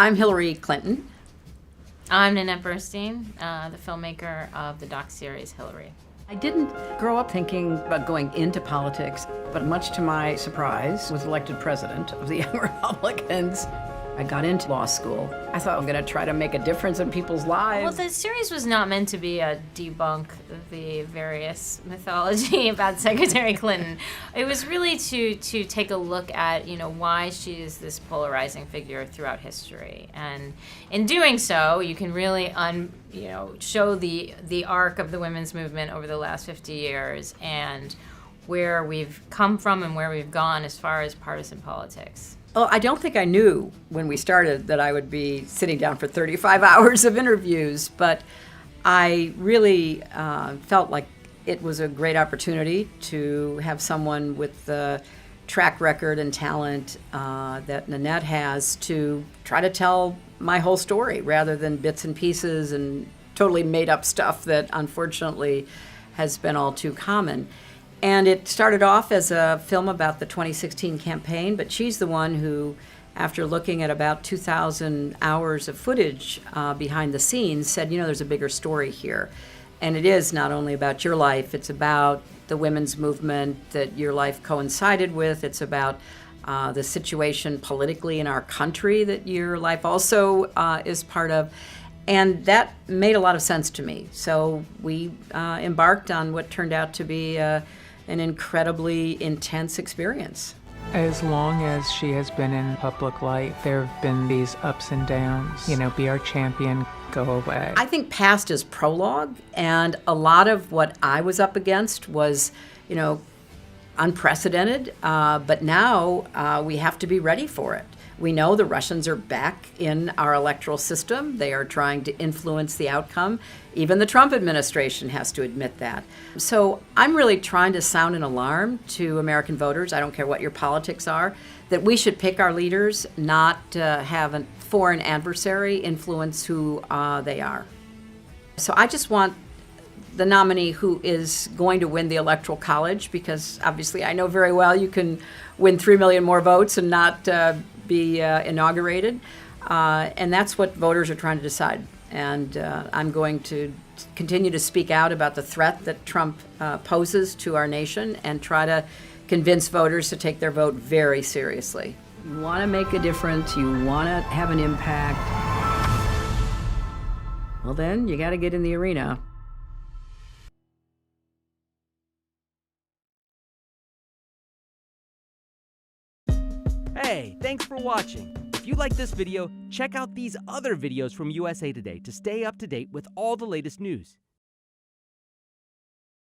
I'm Hillary Clinton. I'm Nanette Burstein, the filmmaker of the docuseries Hillary. I didn't grow up thinking about going into politics, but much to my surprise, was elected president of the Young Republicans. I got into law school. I thought I'm going to try to make a difference in people's lives. Well, the series was not meant to be a debunk the various mythology about Secretary Clinton. It was really to take a look at, why she is this polarizing figure throughout history. And in doing so, you can really show the arc of the women's movement over the last 50 years and where we've come from and where we've gone as far as partisan politics. Well, I don't think I knew when we started that I would be sitting down for 35 hours of interviews, but I really felt like it was a great opportunity to have someone with the track record and talent that Nanette has to try to tell my whole story rather than bits and pieces and totally made up stuff that unfortunately has been all too common. And it started off as a film about the 2016 campaign, but she's the one who, after looking at about 2,000 hours of footage behind the scenes, said, there's a bigger story here. And it is not only about your life, it's about the women's movement that your life coincided with. It's about the situation politically in our country that your life also is part of. And that made a lot of sense to me. So we embarked on what turned out to be an incredibly intense experience. As long as she has been in public life, there have been these ups and downs. Be our champion, go away. I think past is prologue, and a lot of what I was up against was, unprecedented, but now we have to be ready for it. We know the Russians are back in our electoral system. They are trying to influence the outcome. Even the Trump administration has to admit that. So I'm really trying to sound an alarm to American voters, I don't care what your politics are, that we should pick our leaders, not have a foreign adversary influence who they are. So I just want the nominee who is going to win the Electoral College, because obviously I know very well you can win 3 million more votes and not be inaugurated. And that's what voters are trying to decide. And I'm going to continue to speak out about the threat that Trump poses to our nation and try to convince voters to take their vote very seriously. You want to make a difference, you want to have an impact, well then you got to get in the arena. Hey, thanks for watching. If you like this video, check out these other videos from USA Today to stay up to date with all the latest news.